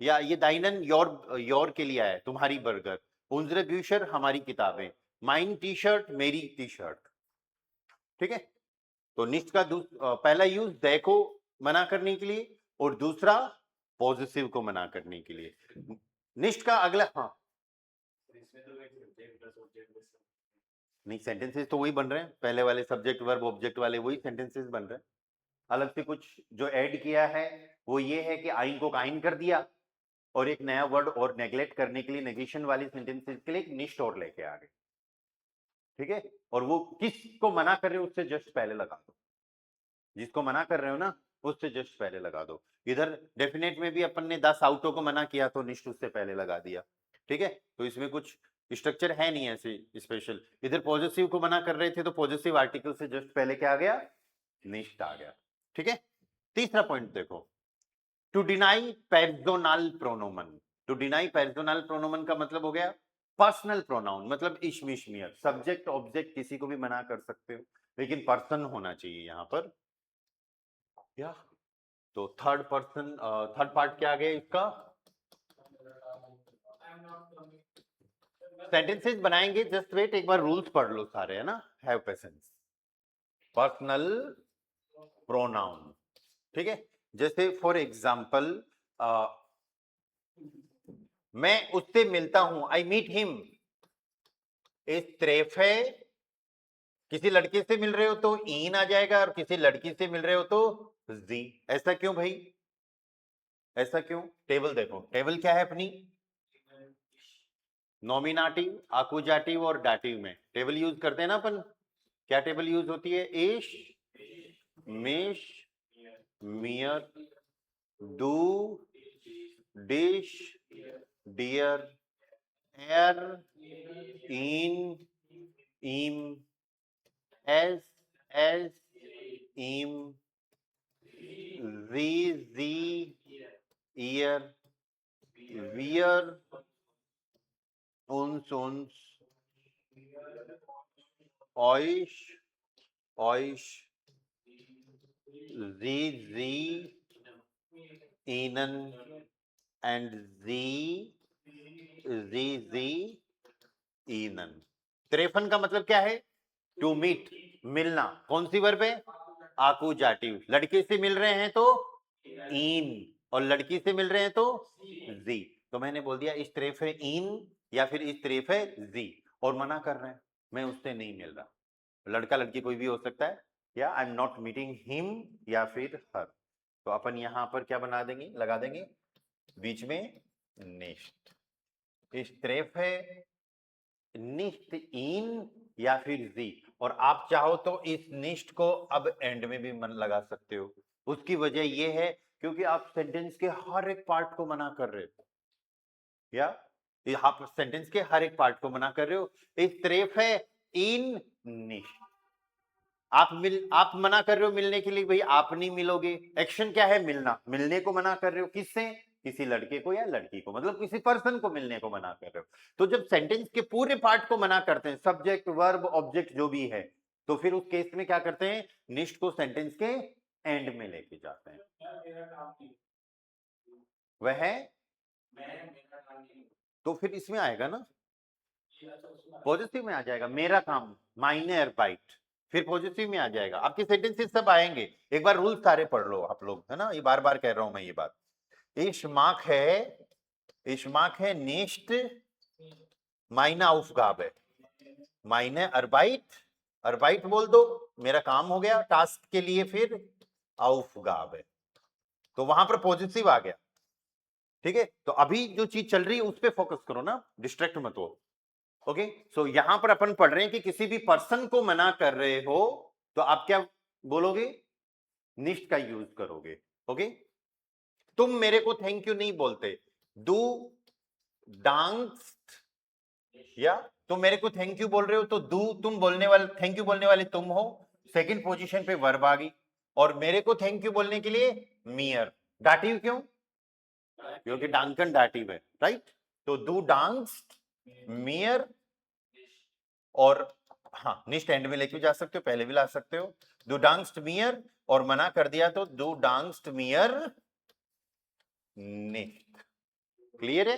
या ये दाइनन योर के लिए आया, तुम्हारी बर्गर, उनजरे ब्यूशर हमारी किताबें, माइन टी शर्ट मेरी टी शर्ट। ठीक है, तो निष्ठ का पहला यूज दे को मना करने के लिए और दूसरा पॉजिटिव को मना करने के लिए। निष्ठ का अगला, हाँ नहीं, सेंटेंसेस तो वही बन रहे हैं, पहले वाले सब्जेक्ट वर्ब ऑब्जेक्ट वाले वही सेंटेंसेस बन रहे हैं। अलग से कुछ जो ऐड किया है वो ये है कि आइन को काइन कर दिया और एक नया वर्ड और नेग्लेक्ट करने के लिए नेगेशन वाली सेंटेंसेस के लिए एक निष्ठ और लेके आ गए। ठीक है, और वो किसको मना कर रहे हो उससे जस्ट पहले लगा दो, जिसको मना कर रहे हो ना उससे जस्ट पहले लगा दो। इधर डेफिनेट में भी अपन ने 10 आउटो को मना किया तो निष्ठ उससे पहले लगा दिया। ठीक है, तो इसमें कुछ स्ट्रक्चर है नहीं ऐसे स्पेशल। इधर पॉजिटिव को मना कर रहे थे तो पॉजिटिव आर्टिकल से जस्ट पहले क्या आ गया, निष्ठ आ गया। ठीक है, तीसरा पॉइंट देखो, टू डिनाई पर्सोनल प्रोनोमन। टू डिनाई पर्सोनल प्रोनोमन का मतलब हो गया पर्सनल प्रोनाउन, मतलब इशमिशमियत, सब्जेक्ट ऑब्जेक्ट किसी को भी मना कर सकते हो लेकिन पर्सन होना चाहिए यहां पर। या तो थर्ड पर्सन, थर्ड पार्ट क्या आ गया इसका, सेंटेंसेस बनाएंगे, जस्ट वेट, एक बार रूल्स पढ़ लो सारे, है ना, हैव पेशेंस। पर्सनल प्रोनाउन, ठीक है, जैसे फॉर एग्जांपल मैं उससे मिलता हूं, आई मीट हिम, इस त्रेफ है, किसी लड़के से मिल रहे हो तो इन आ जाएगा और किसी लड़की से मिल रहे हो तो जी। ऐसा क्यों भाई, ऐसा क्यों? टेबल देखो, टेबल क्या है अपनी, नॉमिनाटिव, आकुजाटिव और डाटिव में टेबल यूज करते हैं ना अपन। क्या टेबल यूज होती है, इश, मिश, मियर, डू, डिश, डियर, एर, इन, इम, एस, एस, इम, जी, ईयर, वियर, uns, euch, euch, sie, ihnen, and sie, ihnen। त्रेफन का मतलब क्या है, टू मीट, मिलना। कौन सी वर्ब है, आकुजाटिव। लड़के से मिल रहे हैं तो इन और लड़की से मिल रहे हैं तो जी। तो मैंने बोल दिया इस तरफ है इन या फिर इस तरफ है जी, और मना कर रहे हैं मैं उससे नहीं मिल रहा, लड़का लड़की कोई भी हो सकता है, या आई एम नॉट मीटिंग हिम या फिर हर। तो अपन यहां पर क्या बना देंगे, लगा देंगे बीच में निष्ठ, इस तरफ है निष्ठ इन या फिर जी, और आप चाहो तो इस निष्ठ को अब एंड में भी मन लगा सकते हो। उसकी वजह यह है क्योंकि आप सेंटेंस के हर एक पार्ट को मना कर रहे हो, या आप सेंटेंस के हर एक पार्ट को मना कर रहे हो। इस तरफ है इन निष्ठ, आप मना कर रहे हो मिलने के लिए, भाई आप नहीं मिलोगे, एक्शन क्या है, मिलना, मिलने को मना कर रहे हो, किससे, किसी लड़के को या लड़की को, मतलब किसी पर्सन को मिलने को मना कर रहे हो। तो जब सेंटेंस के पूरे पार्ट को मना करते हैं, सब्जेक्ट वर्ब ऑब्जेक्ट जो भी है, तो फिर उस केस में क्या करते हैं, निष्ठ को सेंटेंस के एंड में लेके जाते हैं। वह तो फिर इसमें आएगा ना, पॉजिटिव में आ जाएगा, मेरा काम, माइने अर्बाइट, फिर पॉजिटिव में आ जाएगा। आपके सेंटेंसेस सब आएंगे, एक बार रूल सारे पढ़ लो आप लोग, है ना, ये बार बार कह रहा हूं मैं ये बात। Ich mache nicht meine Aufgabe, meine Arbeit, अर्बाइट बोल दो, मेरा काम हो गया टास्क के लिए, फिर Aufgabe, तो वहां पर पॉजिटिव आ गया। ठीक है, तो अभी जो चीज चल रही है उस पर फोकस करो ना, डिस्ट्रैक्ट मत हो। ओके, सो यहां पर अपन पढ़ रहे हैं कि किसी भी पर्सन को मना कर रहे हो तो आप क्या बोलोगे, निष्ठ का यूज करोगे। ओके, तुम मेरे को थैंक यू नहीं बोलते, डू डांस्ट, या तुम मेरे को थैंक यू बोल रहे हो तो डू, तुम बोलने वाले, थैंक यू बोलने वाले तुम हो, सेकंड पोजीशन पे वर्ब आ गई, और मेरे को थैंक यू बोलने के लिए मियर, डाटिव क्यों, क्योंकि डांकन डाटिव है, राइट। तो डू डांस्ट, मियर, और हाँ निष्ठ एंड में लेके जा सकते हो, पहले भी ला सकते हो, डू डांस्ट मियर, और मना कर दिया तो डू डांस्ट मियर निष्ठ। क्लियर है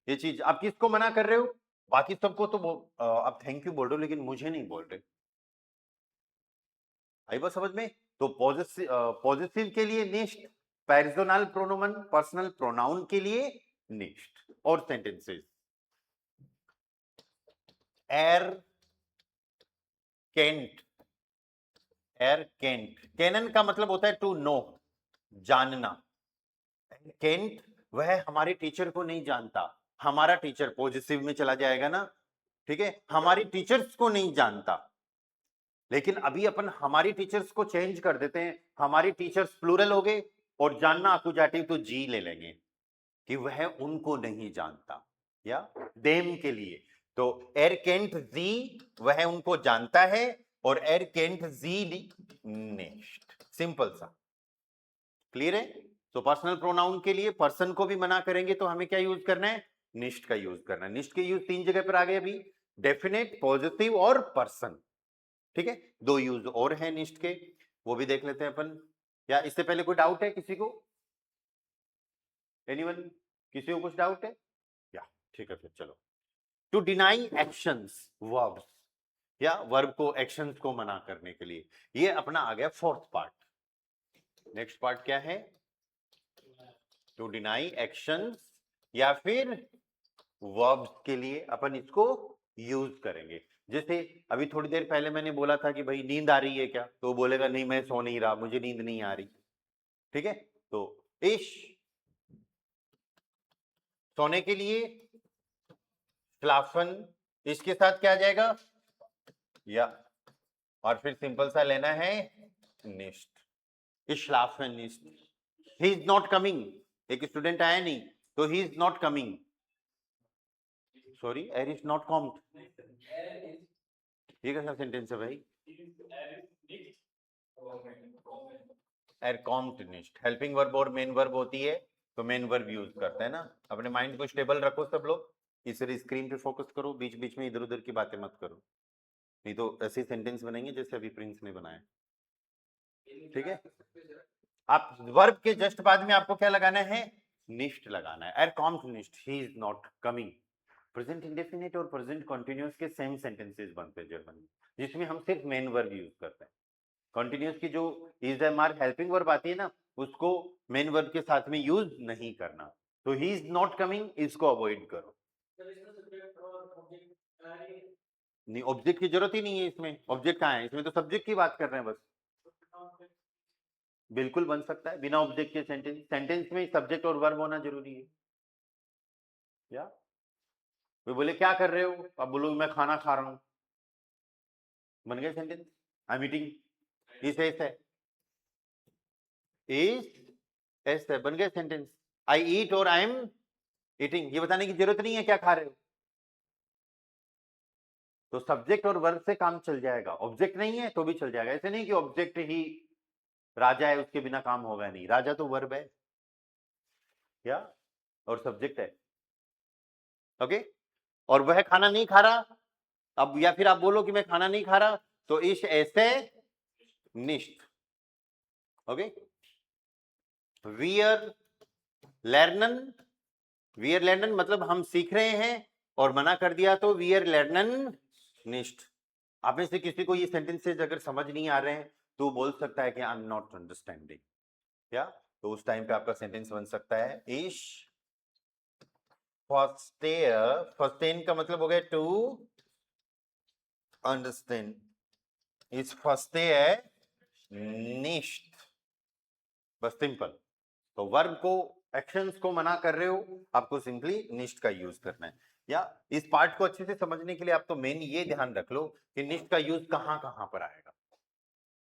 ये चीज, आप किसको मना कर रहे हो, बाकी सबको तो आप थैंक यू बोल रहे हो लेकिन मुझे नहीं बोल रहे, आई बात समझ में। तो पॉजिटिव के लिए निष्ठ, पर्सनल प्रोनोमन पर्सनल प्रोनाउन के लिए निष्ठ। और सेंटेंसेस, एर केंट, एर केंट, केनन का मतलब होता है टू नो, जानना, केंट वह हमारे टीचर को नहीं जानता, हमारा टीचर पॉजिटिव में चला जाएगा ना, ठीक है, हमारी टीचर्स को नहीं जानता, लेकिन अभी अपन हमारी टीचर्स को चेंज कर देते हैं, हमारी टीचर्स प्लूरल हो गए, और जानना अकुजाटिव तो जी ले लेंगे कि वह उनको नहीं जानता, या देम के लिए, तो एर केंट जी, वह उनको जानता है, और एर केंट जी निष्ठ, सिंपल सा, क्लियर है। तो पर्सनल प्रोनाउन के लिए पर्सन को भी मना करेंगे तो हमें क्या यूज करना है, निष्ठ का यूज करना है। निष्ठ के यूज तीन जगह पर आ गए अभी, डेफिनेट, पॉजिटिव और पर्सन, ठीक है, दो यूज और है निष्ठ के, वो भी देख लेते हैं अपन। या इससे पहले कोई डाउट है किसी को, एनीवन, किसी को कुछ डाउट है, या ठीक है फिर चलो। टू डिनाई एक्शंस, वर्ब्स, या वर्ब को एक्शंस को मना करने के लिए, ये अपना आ गया फोर्थ पार्ट। नेक्स्ट पार्ट क्या है, टू डिनाई एक्शंस, या फिर वर्ब्स के लिए अपन इसको यूज करेंगे। जैसे अभी थोड़ी देर पहले मैंने बोला था कि भाई नींद आ रही है क्या, तो बोलेगा नहीं मैं सो नहीं रहा, मुझे नींद नहीं आ रही, ठीक है, तो इश, सोने के लिए स्लाफन, इसके साथ क्या आ जाएगा, या, और फिर सिंपल सा लेना है निष्ठ, इशलाफन निष्ठ, ही इज नॉट कमिंग, एक स्टूडेंट आया नहीं तो he is not coming, sorry एर इज नॉट कॉम्ड, ये कैसा सेंटेंस है भाई, एर कॉम्ड निष्ठ, हेल्पिंग वर्ब और मेन वर्ब होती है तो मेन वर्ब यूज करते हैं ना। अपने माइंड को स्टेबल रखो सब लोग, इस स्क्रीन पे फोकस करो, बीच बीच में इधर उधर की बातें मत करो, नहीं तो ऐसे सेंटेंस बनेंगे जैसे अभी प्रिंस ने बनाया, ठीक है। आप वर्ब के जस्ट बाद में आपको क्या लगाना है, निष्ठ लगाना है, एर कॉम्ड निष्ठ, he is not coming. Present indefinite और प्रेजेंट कंटीन्यूअस के सेम सेंटेंसेस बनते हैं जर्मन में, जिसमें हम सिर्फ मेन वर्ब यूज करते हैं। कंटीन्यूअस की जो is am are helping verb आती है ना, उसको मेन वर्ब के साथ में यूज नहीं करना, तो ही इज नॉट कमिंग, इसको अवॉइड करो। नहीं, ऑब्जेक्ट की जरूरत ही नहीं है इसमें, ऑब्जेक्ट कहाँ है इसमें, तो सब्जेक्ट की बात कर रहे हैं बस। बिल्कुल बन सकता है बिना ऑब्जेक्ट के सेंटेंस, सेंटेंस में सब्जेक्ट और वर्ब होना जरूरी है। या वे बोले क्या कर रहे हो, अब बोलो मैं खाना खा रहा हूं, बन गया सेंटेंस, आई एम ईटिंग, इस है, इज है, बन गया सेंटेंस। आई ईट और आई एम ईटिंग, ये बताने की जरूरत नहीं है क्या खा रहे हो, तो सब्जेक्ट और वर्ब से काम चल जाएगा, ऑब्जेक्ट नहीं है तो भी चल जाएगा, ऐसे नहीं कि ऑब्जेक्ट ही राजा है उसके बिना काम होगा नहीं, राजा तो वर्ब है, क्या, और सब्जेक्ट है, ओके। और वह खाना नहीं खा रहा, अब या फिर आप बोलो कि मैं खाना नहीं खा रहा, तो इस ऐसे निष्ठ, ओके। वियर लर्नन वी आर लर्नन मतलब हम सीख रहे हैं, और मना कर दिया तो वी आर लर्नन निष्ठ। आप में से किसी को ये सेंटेंसेज अगर समझ नहीं आ रहे हैं तो बोल सकता है कि आई एम नॉट अंडरस्टैंडिंग, क्या? तो उस टाइम पे आपका सेंटेंस बन सकता है इश फर्स्टेन का मतलब हो गया टू अंडरस्टैंड, इस फर्स्टे है निष्ठ, बस सिंपल। तो वर्ब को, एक्शंस को मना कर रहे हो, आपको सिंपली निष्ठ का यूज करना है। या इस पार्ट को अच्छे से समझने के लिए आप तो मेन ये ध्यान रख लो कि निष्ठ का यूज कहां कहां पर आएगा।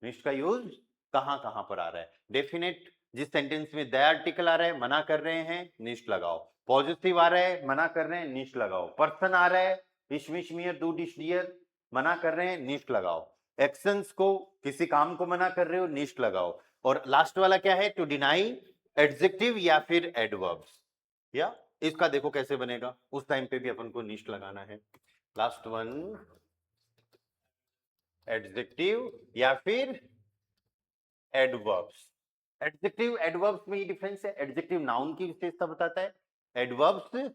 निष्ठ का यूज कहां कहां पर आ रहा है। डेफिनेट जिस सेंटेंस में द आर्टिकल आ रहा है, मना कर रहे हैं, निष्ठ लगाओ। पॉजिटिव आ रहा है, मना कर रहे हैं, निष्ठ लगाओ। पर्सन आ रहा है, इश विश मियर डू डिश डियर, मना कर रहे हैं, निष्ठ लगाओ। एक्शंस को, किसी काम को मना कर रहे हो, निष्ठ लगाओ। और लास्ट वाला क्या है? टू डिनाई एडजेक्टिव या फिर एडवर्ब्स। या इसका देखो कैसे बनेगा, उस टाइम पे भी अपन को निष्ठ लगाना है। लास्ट वन एडजेक्टिव या फिर एडवर्ब्स। एडजेक्टिव एडवर्ब्स में ये डिफरेंस है, एडजेक्टिव नाउन की विशेषता बताता है, एडवर्ब्स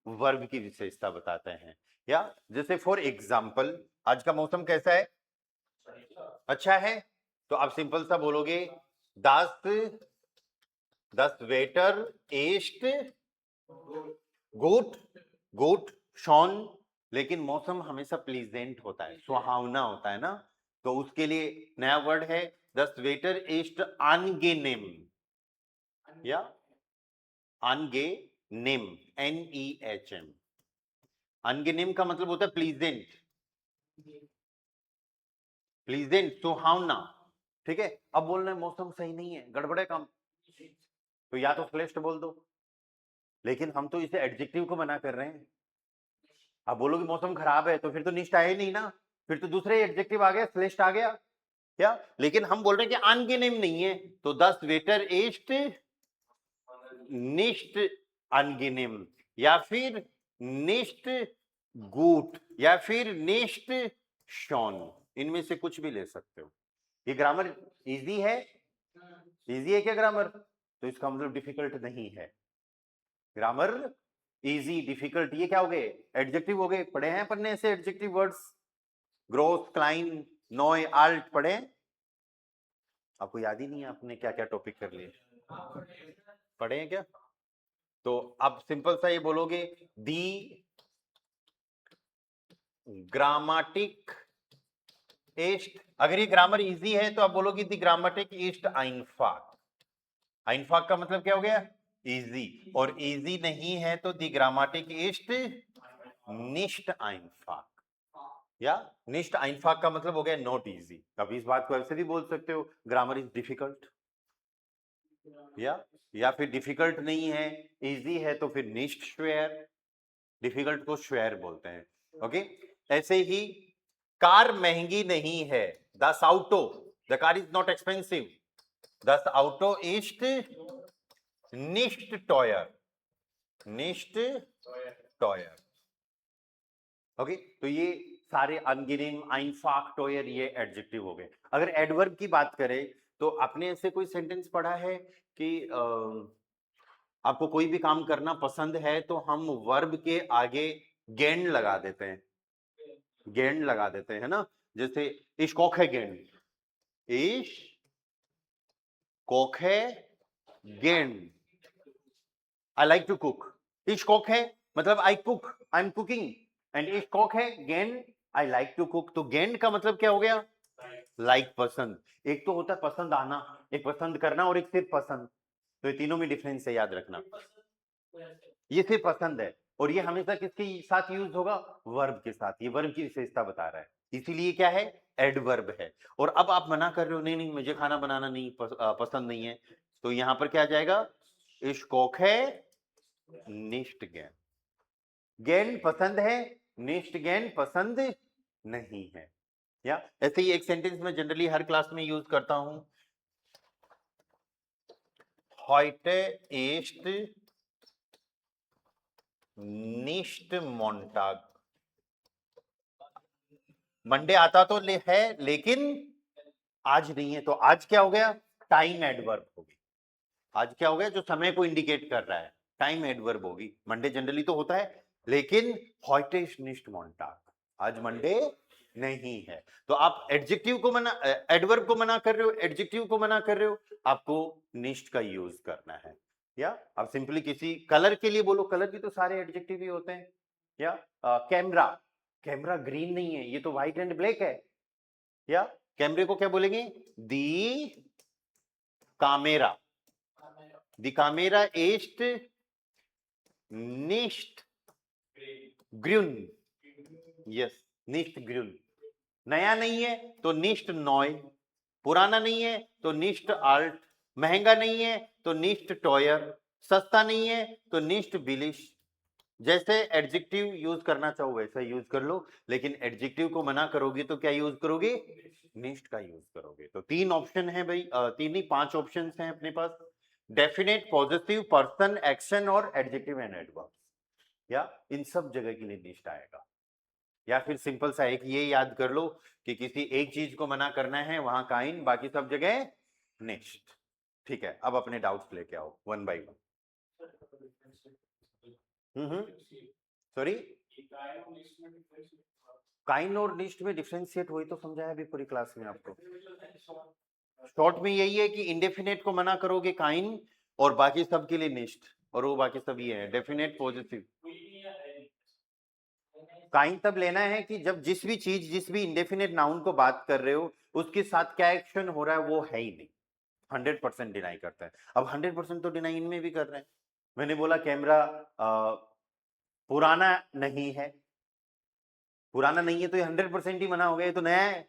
वर्ब की विशेषता बताते हैं। या जैसे फॉर एग्जांपल आज का मौसम कैसा है? अच्छा है। तो आप सिंपल सा बोलोगे दस दस वेटर ईस्ट गुड गुड शॉन। लेकिन मौसम हमेशा प्लीजेंट होता है, सुहावना होता है ना, तो उसके लिए नया वर्ड है दस वेटर ईस्ट अनगेनेम, या अनगेनेम NEHM। अनगेनेम का मतलब होता है प्लीजेंट, प्लीजेंट सुहावना। ठीक है, अब बोलना है मौसम सही नहीं है, गड़बड़े काम, तो या तो श्लेष्ठ बोल दो, लेकिन हम तो इसे एडजेक्टिव को मना कर रहे हैं। आप बोलोगे मौसम खराब है तो फिर तो निष्ठ आए नहीं ना, फिर तो दूसरे एडजेक्टिव आ गया, श्लेष्ठ आ गया, क्या? लेकिन हम बोल रहे हैं कि अनगेनेम नहीं है, तो दस वेटर ईस्ट निष्ठ अनगेनेम, या फिर निष्ठ गुट, या फिर निष्ठ शॉन, इनमें से कुछ भी ले सकते हो। ये ग्रामर इजी है, इजी है क्या ग्रामर? तो इसका मतलब डिफिकल्ट नहीं है। ग्रामर इजी डिफिकल्ट ये क्या हो गए? एडजेक्टिव हो गए। पढ़े हैं पढ़ने ऐसे एडजेक्टिव वर्ड्स? ग्रोस क्लाइन नॉय आल्ट पढ़े? आपको याद ही नहीं है आपने क्या क्या टॉपिक कर लिए? पढ़े हैं क्या? तो अब सिंपल सा ये बोलोगे दी ग्रामाटिक ईस्ट। अगर ये ग्रामर इजी है तो आप बोलोगे दी ग्रामाटिक ईस्ट आइनफाक। आइनफाक का मतलब क्या हो गया? इजी। और इजी नहीं है तो दी ग्रामाटिक ईस्ट निष्ट आइनफाक, या निष्ट आइनफाक का मतलब हो गया नॉट इजी। अब इस बात को ऐसे भी बोल सकते हो ग्रामर इज डिफिकल्ट, या फिर डिफिकल्ट नहीं है, इजी है तो फिर निष्ट श्वेर, डिफिकल्ट को श्वेर बोलते हैं। ओके, ऐसे ही कार महंगी नहीं है, दस आउटो, the car is not expensive, दस आउटो ईस्ट निष्ट टॉयर, निष्ट टॉयर। ओके, तो ये सारे अनगिनिंग आइनफाक टॉयर ये एडजेक्टिव हो गए। अगर एडवर्ब की बात करें तो आपने ऐसे कोई सेंटेंस पढ़ा है कि आपको कोई भी काम करना पसंद है तो हम वर्ब के आगे गेंड लगा देते हैं, गेंड लगा देते हैं ना। जैसे इश कौख है गेंड, इश कौख है गेंड, आई लाइक टू कुक। इश कौख है मतलब I cook, I am cooking, and इश कौख है गेंड आई लाइक टू कुक। तो गेंड का मतलब क्या हो गया? लाइक पसंद। एक तो होता है पसंद आना, एक पसंद करना, और एक सिर्फ पसंद। तो ये तीनों में डिफरेंस है, याद रखना। ये सिर्फ पसंद है, और ये हमेशा किसके साथ यूज होगा? वर्ब के साथ। ये वर्ब की विशेषता बता रहा है, इसीलिए क्या है? एडवर्ब है। और अब आप मना कर रहे हो नहीं नहीं मुझे खाना बनाना नहीं पसंद नहीं है, तो यहां पर क्या आ जाएगा? इश्कोक है निष्ठ गैन। गैन पसंद है, निष्ठ गैन पसंद नहीं है। या ऐसे ही एक सेंटेंस में जनरली हर क्लास में यूज करता हूं, heute ist nicht Montag। Monday आता तो है लेकिन आज नहीं है, तो आज क्या हो गया? टाइम एडवर्ब हो गया। आज क्या हो गया? जो समय को इंडिकेट कर रहा है। टाइम एडवर्ब होगी। मंडे जनरली तो होता है, लेकिन heute ist nicht Montag, आज मंडे नहीं है। तो आप एडजेक्टिव को मना, एडवर्ब को मना कर रहे हो, एडजेक्टिव को मना कर रहे हो, आपको निष्ठ का यूज करना है। या आप सिंपली किसी कलर के लिए बोलो, कलर भी तो सारे एडजेक्टिव ही होते हैं। या कैमरा, कैमरा ग्रीन नहीं है, ये तो व्हाइट एंड ब्लैक है। या कैमरे को क्या बोलेंगे? दी कामेरा, दी कामेरा ist nicht grün, yes nicht grün। नया नहीं है तो nicht neu, पुराना नहीं है तो nicht alt, महंगा नहीं है तो nicht teuer, सस्ता नहीं है तो nicht billig। जैसे एडजेक्टिव यूज करना चाहो वैसा यूज कर लो, लेकिन एडजेक्टिव को मना करोगे तो क्या यूज करोगे? निष्ठ का यूज करोगे। तो 3 ऑप्शन है भाई, 3 नहीं 5 ऑप्शन हैं अपने पास, डेफिनेट, पॉजिटिव, पर्सन, एक्शन और एडजेक्टिव एंड एडवर्ब। या इन सब जगह के लिए निष्ठ आएगा। या फिर सिंपल सा एक ये याद कर लो कि किसी एक चीज को मना करना है वहां काइन, बाकी सब जगह निष्ठ। ठीक है, अब अपने डाउट्स लेके आओ वन बाय वन। सॉरी, काइन और निष्ठ में डिफरेंशिएट वही तो समझाया अभी पूरी क्लास में आपको। शॉर्ट में यही है कि इंडेफिनेट को मना करोगे काइन और बाकी सब के लिए निष्ठ, और वो बाकी सब ये है डेफिनेट, पॉजिटिव। काइन तब लेना है कि जब जिस भी चीज, जिस भी इंडेफिनेट नाउन को बात कर रहे हो उसके साथ क्या एक्शन हो रहा है वो है ही नहीं, 100% डिनाई करता है। अब 100% तो डिनाई इनमें भी कर रहे हैं। मैंने बोला कैमरा पुराना नहीं है, पुराना नहीं है तो ये 100% ही मना हो गया, ये तो नया है।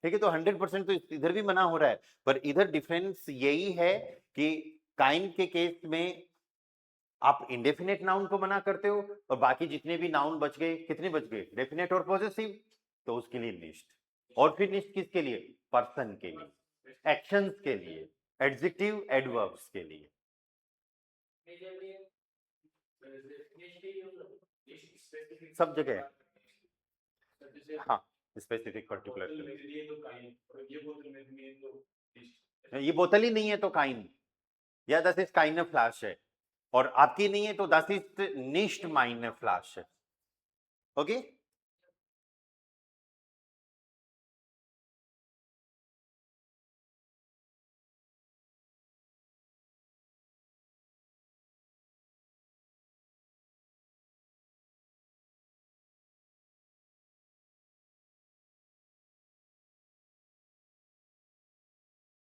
ठीक है, तो 100% तो इधर भी मना हो रहा है, पर इधर डिफरेंस यही है कि काइन के केस में आप इंडेफिनेट नाउन को मना करते हो और बाकी जितने भी नाउन बच गए, कितने बच गए? डेफिनेट और पॉजिटिव, तो उसके लिए निष्ठ। और फिर निष्ठ किसके लिए? पर्सन के लिए, एक्शंस के लिए, एडजेक्टिव एडवर्ब्स के लिए। सब जगह, हाँ स्पेसिफिक पर्टिकुलर। ये बोतल ही नहीं है तो काइन, या das ist keine Flasche, और आपकी नहीं है तो das ist nicht meine Flasche। Okay